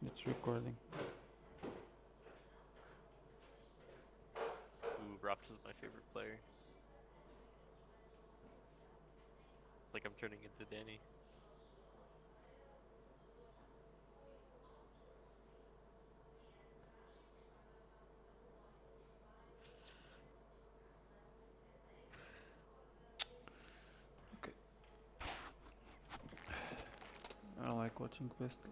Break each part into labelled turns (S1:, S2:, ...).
S1: It's recording.
S2: Ooh, Rops is my favorite player. Like I'm turning into Danny.
S1: Okay. I don't like watching pistol.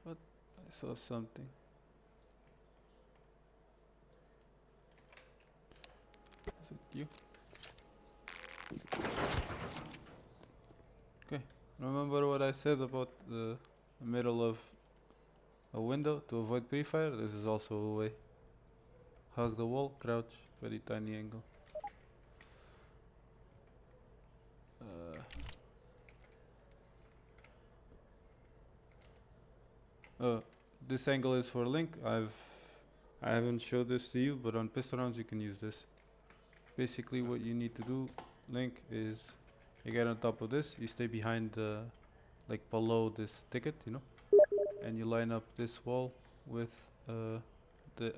S1: But I saw something. Is it you? Okay. Remember what I said about the middle of a window to avoid pre-fire? This is also a way. Hug the wall, crouch, very tiny angle. Uh, this angle is for link. I haven't showed this to you, but on pistol rounds you can use this. Basically, what you need to do, link, is you get on top of this. You stay behind the, like below this ticket, you know, and you line up this wall with the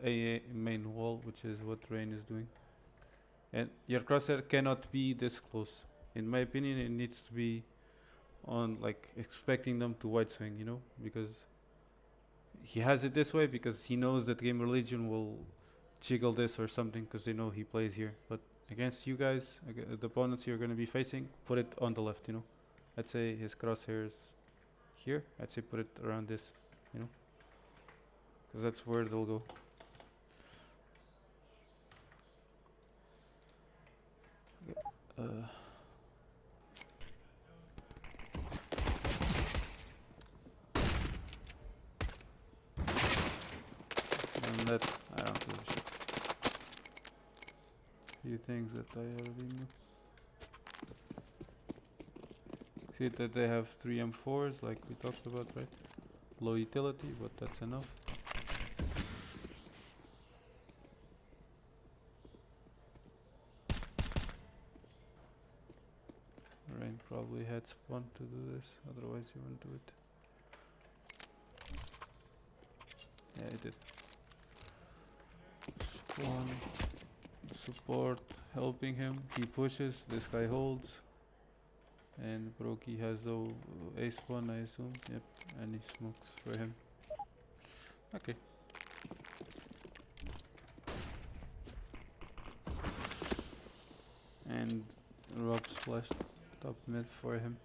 S1: AA main wall, which is what Rain is doing. And your crosshair cannot be this close. In my opinion, it needs to be on like expecting them to wide swing, you know, because he has it this way because he knows that GamerLegion will jiggle this or something because they know he plays here. But against you guys, the opponents you're going to be facing, put it on the left, you know. I'd say his crosshairs here. I'd say put it around this, you know, because that's where they'll go. Uh, and that, I don't give a shit. Few things that I already knew. See that they have 3 M4s like we talked about, right? Low utility, but that's enough. Rain probably had spawn to do this, otherwise he wouldn't do it. Yeah, he did. Spawn, support, helping him. He pushes, this guy holds. And Broky has the A spawn, I assume. Yep, and he smokes for him. Okay. And Rob's flashed top mid for him.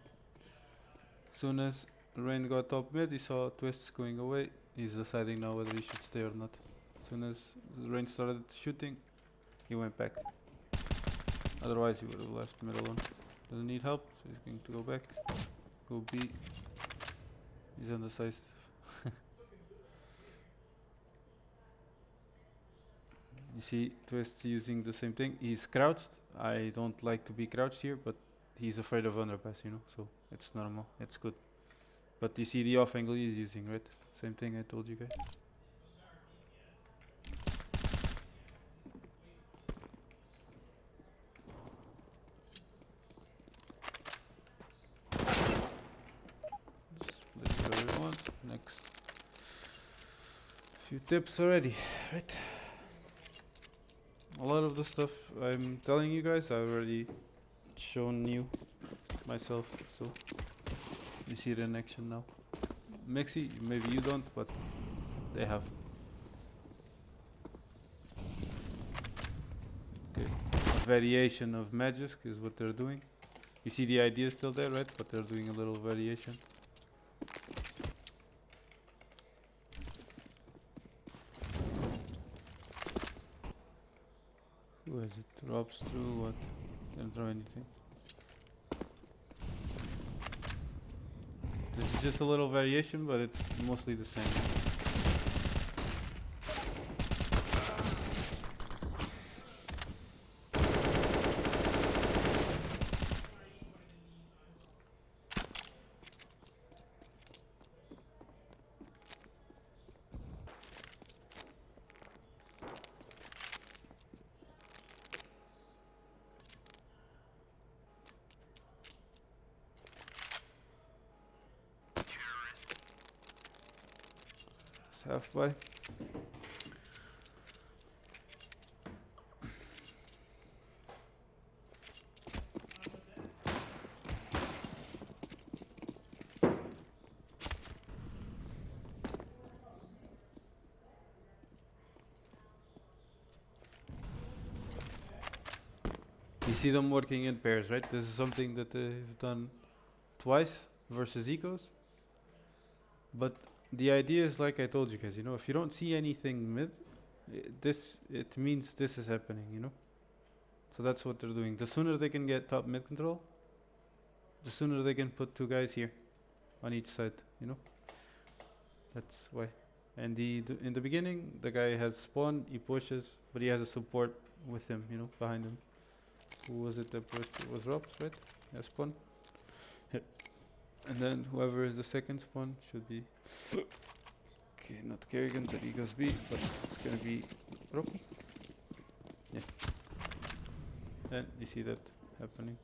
S1: Soon as Rain got top mid, he saw Twists going away. He's deciding now whether he should stay or not. Soon as Rain started shooting, he went back. Otherwise he would have left mid alone. Doesn't need help, so he's going to go back. Go B. He's undecisive. You see Twist using the same thing. He's crouched. I don't like to be crouched here, but he's afraid of underpass, you know, so it's normal. It's good. But you see the off angle he's using, right? Same thing I told you guys. Just split whatever you want. Next. Few tips already, right? A lot of the stuff I'm telling you guys I've already shown you myself, so you see it in action now. Mixi, maybe you don't, but they have. Okay, variation of Magisk is what they're doing. You see the idea is still there, right? But they're doing a little variation. Who is it? Drops through what? Didn't throw anything. This is just a little variation, but it's mostly the same. half by. You see them working in pairs, right? This is something that they've done twice versus ecos. But the idea is like I told you guys, you know, if you don't see anything mid, it means this is happening, you know? So that's what they're doing. The sooner they can get top mid control, the sooner they can put two guys here on each side, you know? That's why. And in the beginning, the guy has spawn, he pushes, but he has a support with him, you know, behind him. Who was it that pushed? It was Robs, right? Yeah, spawn. Yep. And then whoever is the second spawn should be... Okay, not Kerrigan, that he goes B, but it's gonna be Rocky. Yeah. And you see that happening.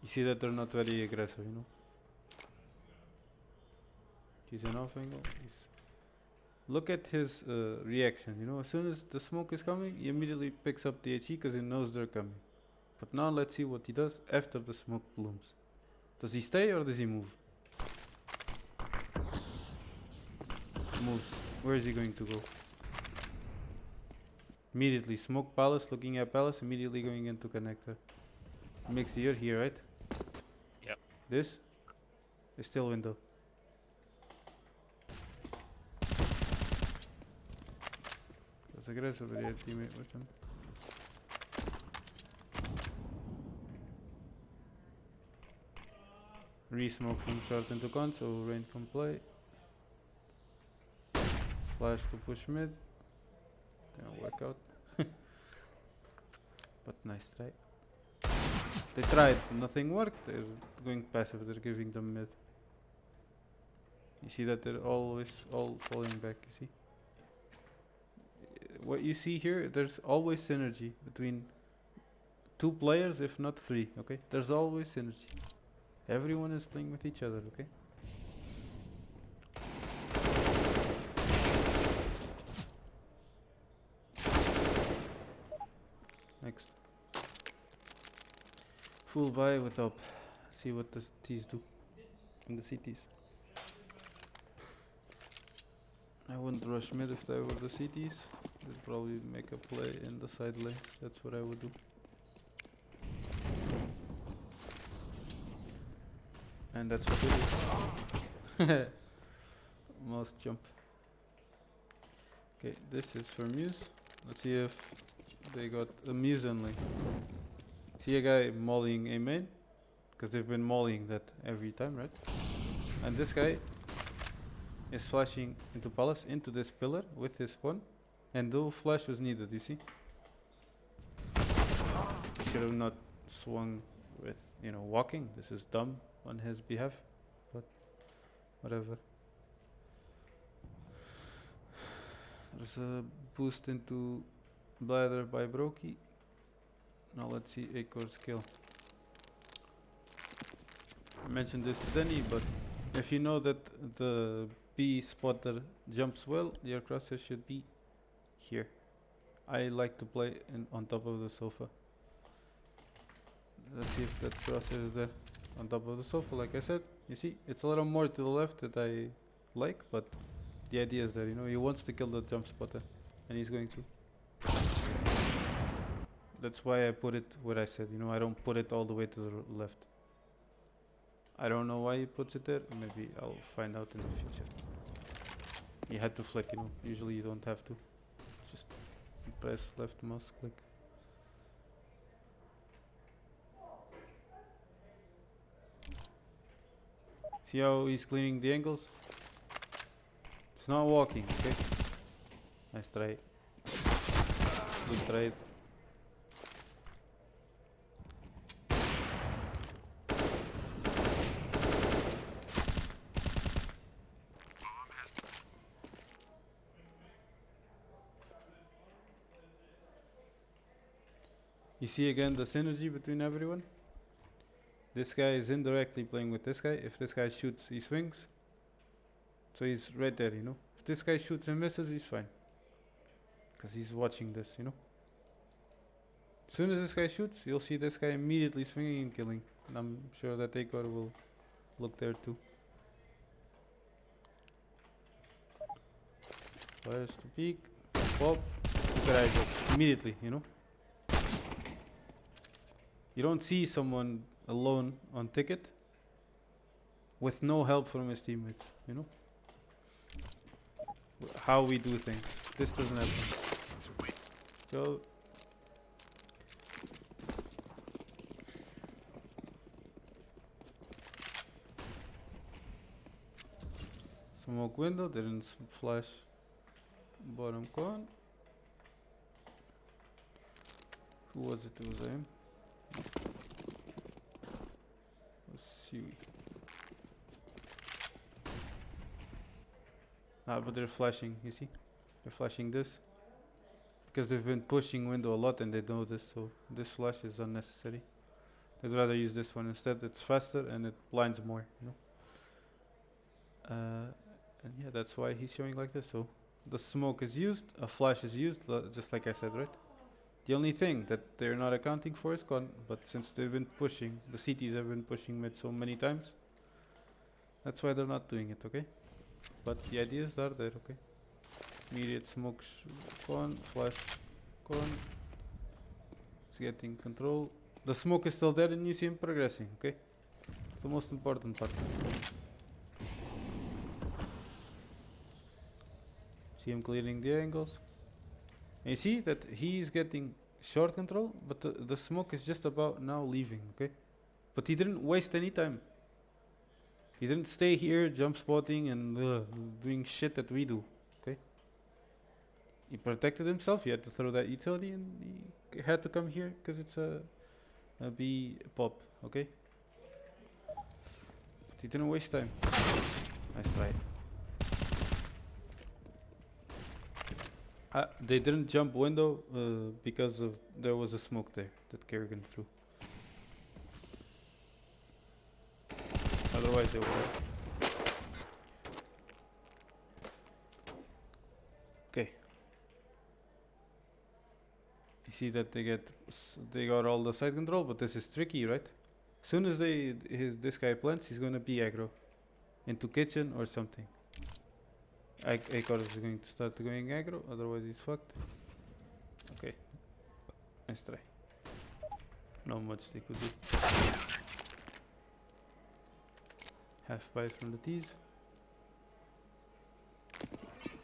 S1: You see that they're not very aggressive, you know? He's an off angle. Look at his reaction, you know? As soon as the smoke is coming, he immediately picks up the HE because he knows they're coming. But now let's see what he does after the smoke blooms. Does he stay or does he move? Moves. Where is he going to go? Immediately. Smoke palace, looking at palace, immediately going into connector. Mix here, right?
S2: Yep.
S1: This is still window. That's aggressive, but he had teammate with him. Re-smoke from short into con, so rain can play. Flash to push mid. Didn't work out. But nice try. They tried, nothing worked. They're going passive, they're giving them mid. You see that they're always all falling back, you see? What you see here, there's always synergy between two players, if not three, okay? There's always synergy. Everyone is playing with each other, okay? Next. Full buy with up. See what the T's do. And the CTs. I wouldn't rush mid if they were the CTs. They'd probably make a play in the side lane. That's what I would do. And that's what they do. Most jump. Okay, this is for Muse. Let's see if they got a Muse only. See a guy mollying a main? Because they've been mollying that every time, right? And this guy is flashing into palace, into this pillar with his spawn. And no flash was needed, you see? He should have not swung with, you know, walking. This is dumb on his behalf, but whatever. There's a boost into bladder by Brokey. Now let's see Acor's kill. I mentioned this to Danny, but if you know that the B spotter jumps well, your crosshair should be here. I like to play on top of the sofa. Let's see if that crosshair is there on top of the sofa. Like I said, you see, it's a little more to the left that I like, but the idea is there, you know, he wants to kill the jump spotter, and he's going to. That's why I put it where I said, you know, I don't put it all the way to the left. I don't know why he puts it there, maybe I'll find out in the future. He had to flick, you know, usually you don't have to. Just press left mouse click. See how he's cleaning the angles? It's not walking, okay? Nice try. Good try. You see again the synergy between everyone? This guy is indirectly playing with this guy. If this guy shoots, he swings. So he's right there, you know. If this guy shoots and misses, he's fine. Because he's watching this, you know. As soon as this guy shoots, you'll see this guy immediately swinging and killing. And I'm sure that Akor will look there too. Fires to peek. Pop. Look at eyes immediately, you know. You don't see someone alone on ticket with no help from his teammates, you know. How we do things. This doesn't happen. Go. Smoke window, didn't flash bottom con. Who was it? It was him. Sui. But they're flashing, you see? They're flashing this. Because they've been pushing window a lot and they know this, so this flash is unnecessary. I'd rather use this one instead, it's faster and it blinds more, you know? And yeah, that's why he's showing like this, so the smoke is used, a flash is used, just like I said, right? The only thing that they're not accounting for is con, but since they've been pushing, the CTs have been pushing mid so many times, that's why they're not doing it, okay? But the ideas are there, okay? Immediate smoke con, flash con. It's getting control. The smoke is still there and you see him progressing, okay? It's the most important part. See him clearing the angles. And you see that he is getting short control, but the smoke is just about now leaving, okay? But he didn't waste any time. He didn't stay here jump spotting and doing shit that we do, okay? He protected himself, he had to throw that utility and he had to come here because it's a B pop, okay? But he didn't waste time. Nice try. They didn't jump window because of there was a smoke there that Kerrigan threw. Otherwise they would. Okay. You see that they got all the side control, but this is tricky, right? As soon as this guy plants, he's gonna be aggro into kitchen or something. Akor is going to start going aggro, otherwise he's fucked. Okay. Nice try. Not much they could do. Half buy from the T's.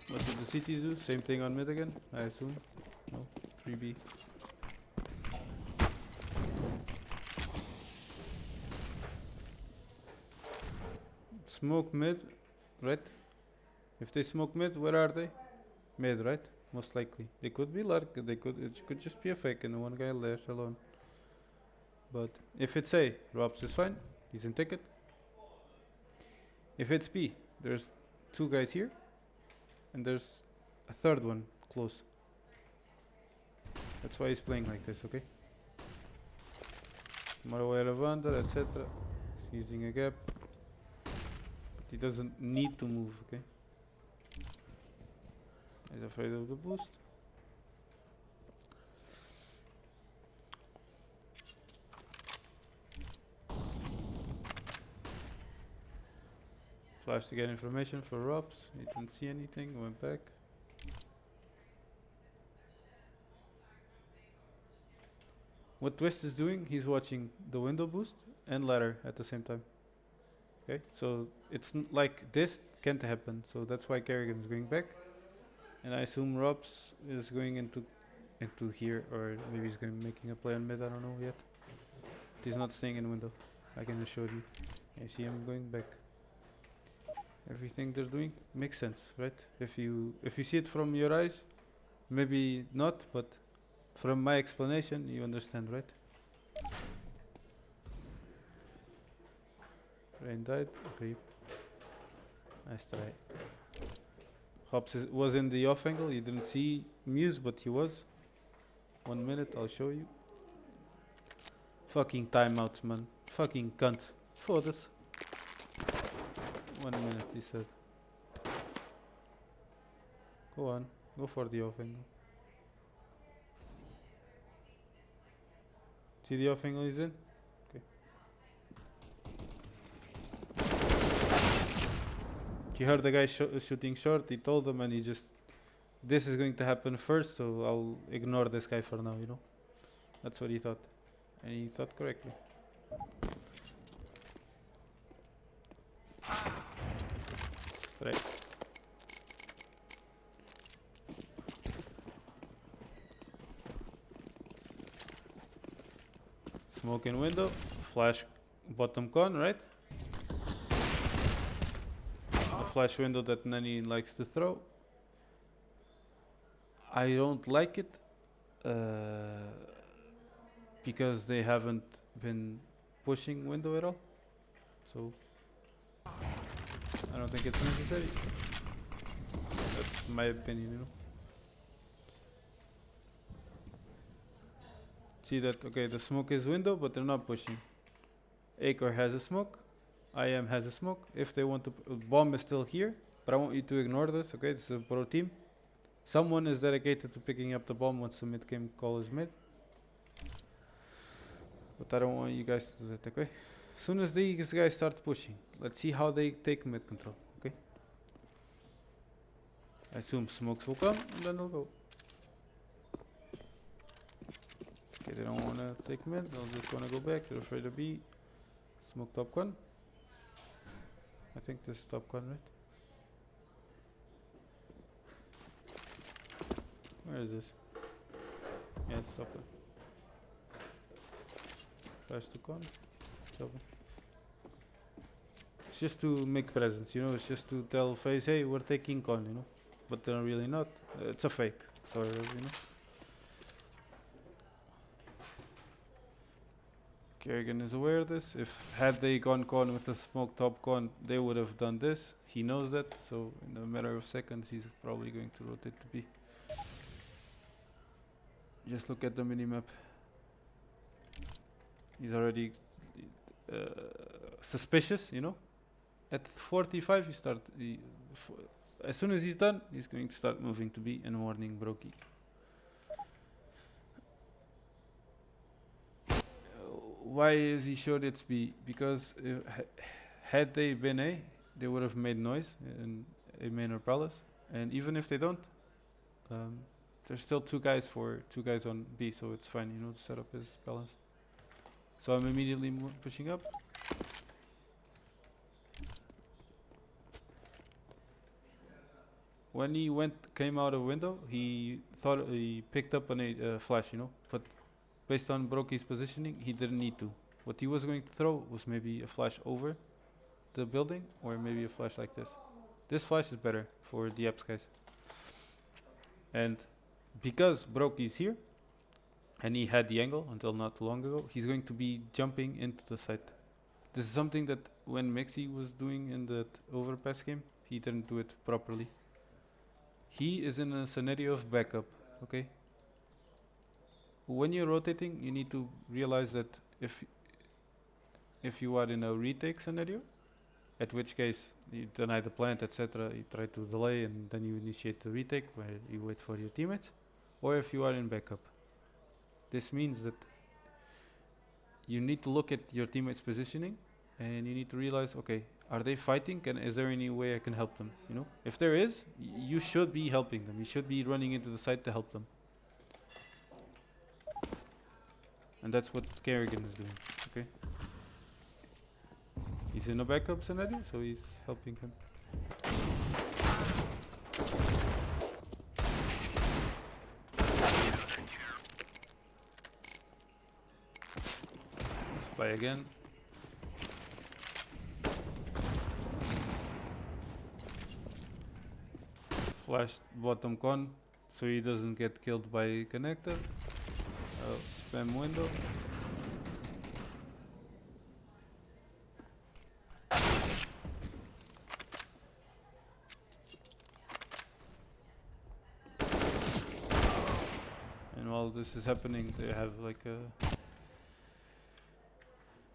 S1: What did the CTs do? Same thing on mid again, I assume? No, 3B. Smoke mid, right? If they smoke mid, where are they? Mid, right? Most likely. They could be lurk, it could just be a fake and one guy there alone. But if it's A, Robs is fine, he's in ticket. If it's B, there's two guys here, and there's a third one close. That's why he's playing like this, okay? Maraway Lavanda, etc. He's using a gap. But he doesn't need to move, okay? He's afraid of the boost. Flash to get information for Robs. He didn't see anything, went back. What Twist is doing, he's watching the window boost and ladder at the same time. Okay, so it's like this can't happen, so that's why Kerrigan is going back. And I assume Robs is going into here, or maybe he's going making a play on mid, I don't know yet. But he's not staying in window, I can assure you. I see him going back. Everything they're doing makes sense, right? If you see it from your eyes, maybe not, but from my explanation you understand, right? Rain died, creep. Nice try. Hops was in the off angle, you didn't see Muse, but he was. 1 minute, I'll show you. Fucking timeouts, man. Fucking cunt. Foda-se. 1 minute, he said. Go on. Go for the off angle. See the off angle he's in? Okay. He heard the guy shooting short, he told him, and he just... This is going to happen first, so I'll ignore this guy for now, you know? That's what he thought. And he thought correctly. Right. Smoke in window, flash bottom con, right? A flash window that Nani likes to throw. I don't like it because they haven't been pushing window at all. So I don't think it's necessary. That's my opinion, you know. See that, okay, the smoke is window, but they're not pushing. Acre has a smoke. IM has a smoke. If they want to, bomb is still here, but I want you to ignore this, okay? This is a pro team. Someone is dedicated to picking up the bomb once the mid game call is made. But I don't want you guys to do that, okay? As soon as these guys start pushing, let's see how they take mid control, okay? I assume smokes will come, and then they'll go. Okay, they don't wanna take mid, they'll just wanna go back, they're afraid of B. Smoke top con. I think this is top con, right? Where is this? Yeah, it's top con. Flash to con. Top con. It's just to make presence, you know, it's just to tell Faze, hey, we're taking con, you know? But they're really not. It's a fake, sort of, you know? Kerrigan is aware of this. If had they gone con with a smoke top con, they would have done this. He knows that, so in a matter of seconds, he's probably going to rotate to B. Just look at the minimap. He's already suspicious, you know. At 45, he start. As soon as he's done, he's going to start moving to B and warning Brokey. Why is he sure it's B? Because had they been A, they would have made noise in A main or palace. And even if they don't, there's still two guys on B, so it's fine, you know, the setup is balanced. So I'm immediately pushing up. When he came out of window, he thought he picked up a flash, you know, but based on Brokey's positioning, he didn't need to. What he was going to throw was maybe a flash over the building, or maybe a flash like this. This flash is better for the apps guys. And because Brokey's here, and he had the angle until not too long ago, he's going to be jumping into the site. This is something that when Mexi was doing in that overpass game, he didn't do it properly. He is in a scenario of backup, okay? When you're rotating, you need to realize that if you are in a retake scenario, at which case you deny the plant, etc., you try to delay and then you initiate the retake where you wait for your teammates, or if you are in backup. This means that you need to look at your teammates' positioning and you need to realize, okay, are they fighting and is there any way I can help them, you know? If there is, you should be helping them. You should be running into the site to help them. And that's what Kerrigan is doing, okay? He's in a backup scenario, so he's helping him. Spy again. Flash bottom con, so he doesn't get killed by connector. Spam window. And while this is happening, they have like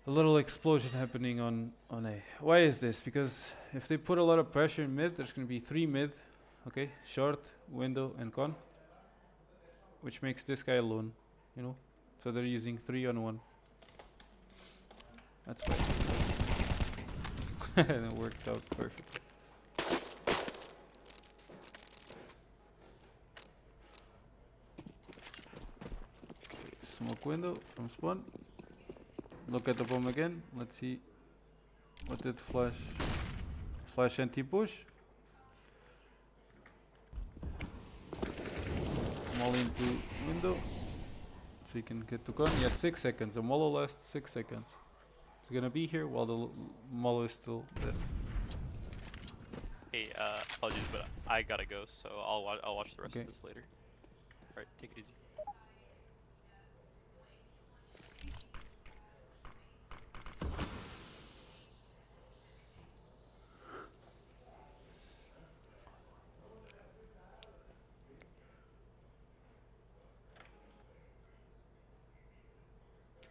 S1: a little explosion happening on A. Why is this? Because if they put a lot of pressure in mid, there's gonna be 3 mid, okay, short, window, and con, which makes this guy alone, you know. So they're using 3 on 1. That's why. And it worked out perfectly. Smoke window from spawn. Look at the bomb again. Let's see. What did flash? Flash anti-push. Molly into window. So you can get to gun. Yeah, 6 seconds. The mollo lasts 6 seconds. It's gonna be here while the mollo is still dead.
S2: Hey, apologies, but I gotta go, so I'll watch the rest
S1: Okay.
S2: of this later. Alright, take it easy.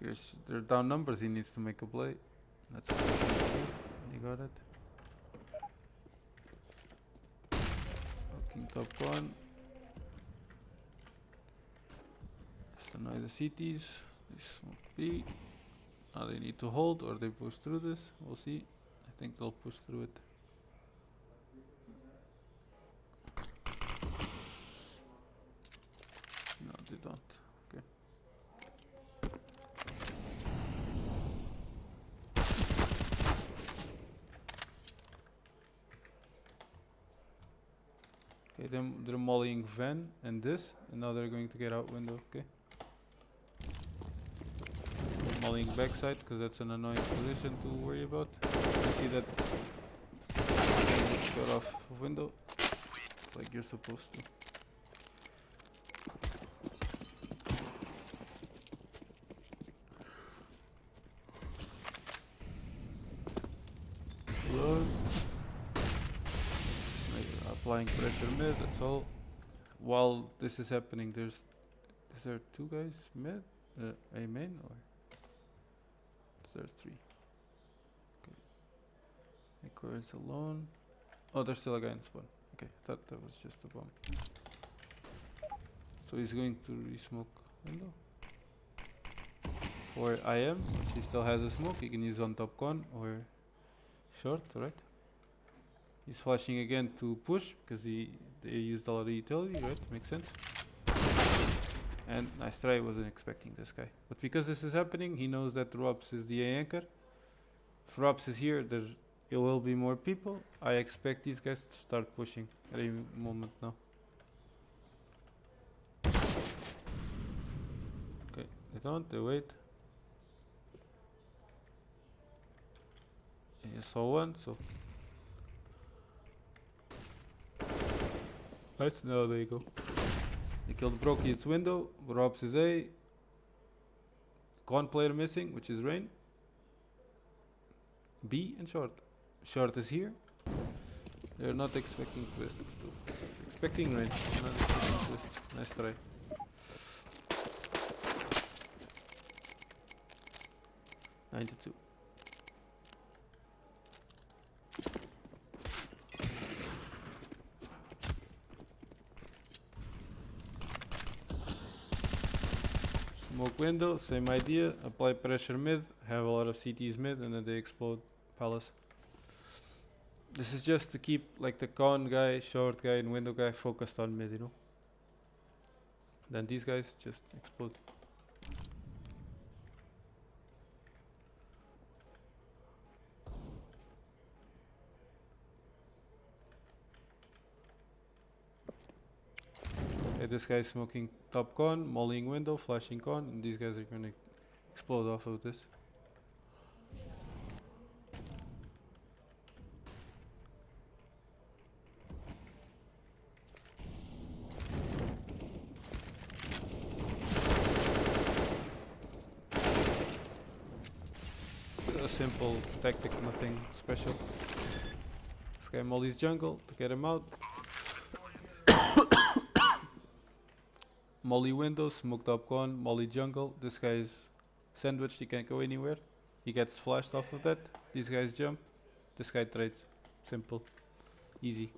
S1: Here's their down numbers. He needs to make a play. That's what he got it. Fucking top one. Just annoy the CTs. They smoke B. Now they need to hold or they push through this. We'll see. I think they'll push through it. No, they don't. Okay. Okay, then they're mollying Van and this, and now they're going to get out window. Okay. Mollying backside because that's an annoying position to worry about. You see that shot off of window like you're supposed to. Load. Applying pressure mid, that's all. While this is happening, is there 2 guys mid? A main or? Is there 3? Okay. Ecor is alone. Oh, there's still a guy in spawn. Okay, I thought that was just a bomb. So he's going to re-smoke window. Or IM, which he still has a smoke, he can use on top con or short, right? He's flashing again to push because they used a lot of utility, right? Makes sense. And nice try, wasn't expecting this guy. But because this is happening, he knows that Robs is the A anchor. If Robs is here, there will be more people. I expect these guys to start pushing at any moment now. Okay, they don't, they wait. You saw one, so. Nice, no, there you go. They killed Brokey, it's window. Robs is A. Con player missing, which is Rain. B and short. Short is here. They're not expecting twists too. Expecting Rain, not expecting twists. Nice try. $92. Smoke window, same idea. Apply pressure mid, have a lot of CTs mid, and then they explode palace. This is just to keep like the con guy, short guy, and window guy focused on mid, you know. Then these guys just explode. Okay, this guy's smoking top con, mollying window, flashing con, and these guys are gonna explode off of this. A simple tactic, nothing special. This guy mollies jungle to get him out. Molly window, smoked up con, molly jungle. This guy is sandwiched, he can't go anywhere. He gets flashed off of that. These guys jump. This guy trades. Simple. Easy.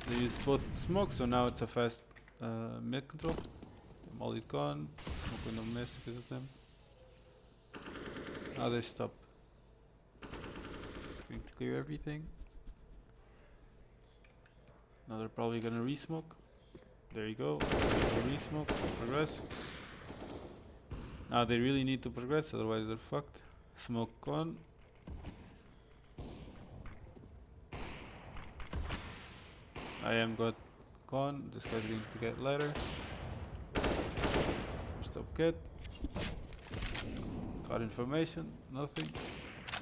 S1: They use both smoke, so now it's a fast mid control. Molly gone. Smoke window missed because of them. Now they stop. Just going to clear everything. Now they're probably gonna re-smoke. There you go. Re-smoke. Progress. Now they really need to progress, otherwise they're fucked. Smoke on. I am got gone. This guy's going to get ladder. Stop cat. Got information. Nothing.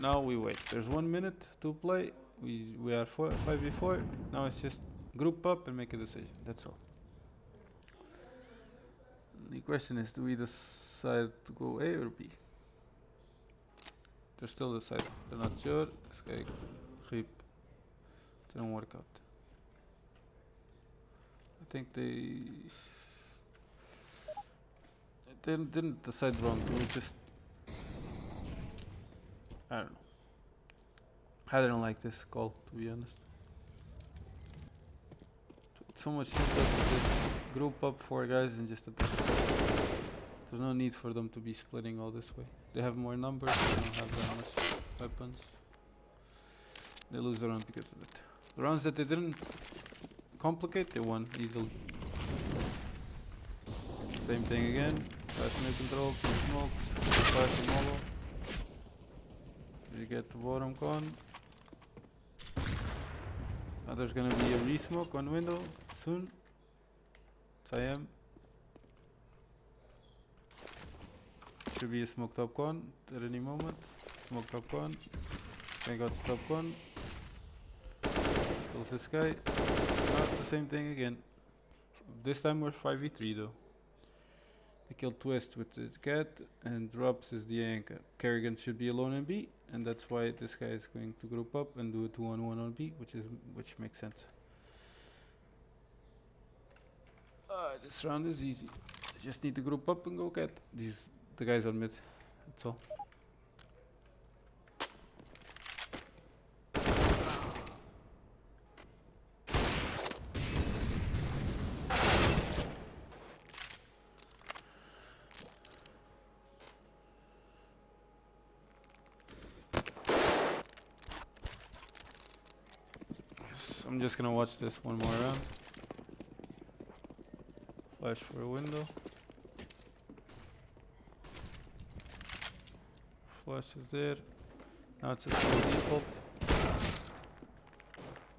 S1: Now we wait. There's 1 minute to play. We are 5v4. Now it's just group up and make a decision. That's all. The question is, do we decide to go A or B? They're still deciding. They're not sure. This guy creep didn't work out. I think they didn't decide wrong. It was just, I don't know. I don't like this call, to be honest. It's so much simpler to just group up 4 guys and just attack. There's no need for them to be splitting all this way. They have more numbers, they don't have that much weapons. They lose the round because of it. The rounds that they didn't complicate, they won easily. Same thing again. Fast mid control, 2 smokes, flash and molo. You get the bottom con. Now there's gonna be a re-smoke on window soon. I am. Should be a smoked up con at any moment. Smoked up con. I got stop con. Kills this guy. Now it's the same thing again. This time we're 5v3 though. They kill Twist with his cat and drops is the anchor. Kerrigan should be alone in B, and that's why this guy is going to group up and do a 2-on-1 on B, which makes sense. This round is easy. Just need to group up and go cat. The guys on mid. That's all. I'm just gonna watch this one more round. Flash for a window. Flash is there. Now it's a slow default.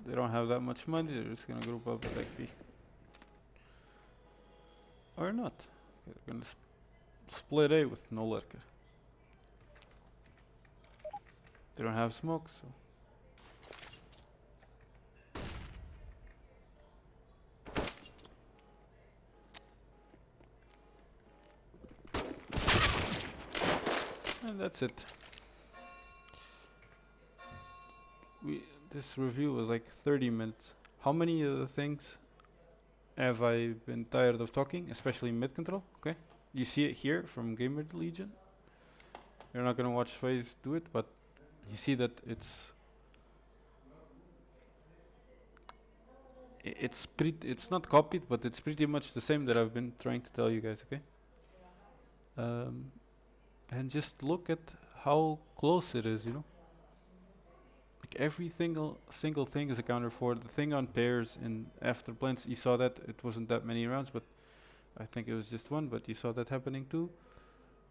S1: They don't have that much money, they're just gonna group up attack B. Or not. Okay, they're gonna split A with no lurker. They don't have smoke, so. And that's it. This review was like 30 minutes. How many of the things have I been tired of talking, especially mid control? Okay, you see it here from GamerLegion. You're not gonna watch Faze do it, but you see that it's not copied, but it's pretty much the same that I've been trying to tell you guys. Okay. And just look at how close it is, you know. Like every single thing is accounted for. The thing on pairs and after plants, you saw that it wasn't that many rounds, but I think it was just one. But you saw that happening too.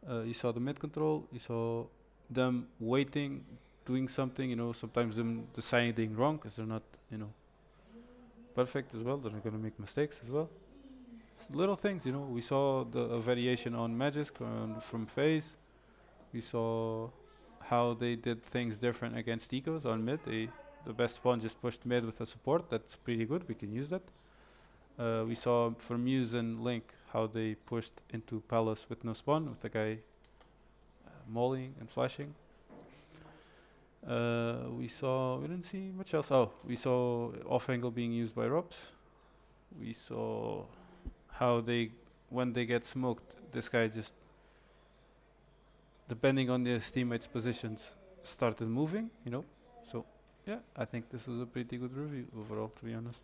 S1: You saw the mid control. You saw them waiting, doing something. You know, sometimes them deciding wrong because they're not, you know, perfect as well. They're not gonna make mistakes as well. Little things, you know. We saw a variation on Magic from Faze. We saw how they did things different against ecos on mid. The best spawn just pushed mid with a support. That's pretty good. We can use that. We saw for Muse and Link how they pushed into Palace with no spawn, with the guy mollying and flashing. We didn't see much else. Oh, we saw off angle being used by Robs. We saw how when they get smoked, this guy just, depending on his teammates' positions, started moving, you know. So, yeah, I think this was a pretty good review overall, to be honest.